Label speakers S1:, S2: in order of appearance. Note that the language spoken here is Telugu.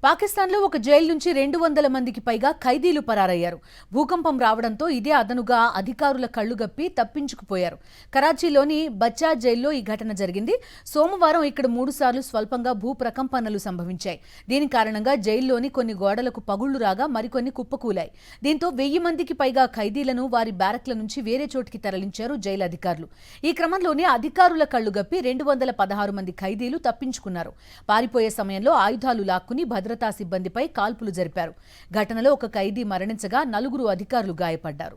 S1: పాకిస్తాన్లో ఒక జైలు నుంచి 200 మందికి పైగా ఖైదీలు పరారయ్యారు. భూకంపం రావడంతో ఇదే అదనుగా అధికారుల కళ్లుగప్పి తప్పించుకుపోయారు. కరాచీలోని బచ్చా జైల్లో ఈ ఘటన జరిగింది. సోమవారం ఇక్కడ 3 సార్లు స్వల్పంగా భూ ప్రకంపనలు సంభవించాయి. దీని కారణంగా జైల్లోని కొన్ని గోడలకు పగుళ్లు రాగా మరికొన్ని కుప్పకూలాయి. దీంతో 1000 మందికి పైగా ఖైదీలను వారి బ్యారక్ల నుంచి వేరే చోటికి తరలించారు జైలు అధికారులు. ఈ క్రమంలోనే అధికారుల కళ్లుగప్పి 216 మంది ఖైదీలు తప్పించుకున్నారు. పారిపోయే సమయంలో ఆయుధాలు లాక్కుని భద్రతా సిబ్బందిపై కాల్పులు జరిపారు. ఘటనలో ఒక ఖైదీ మరణించగా 4 అధికారులు గాయపడ్డారు.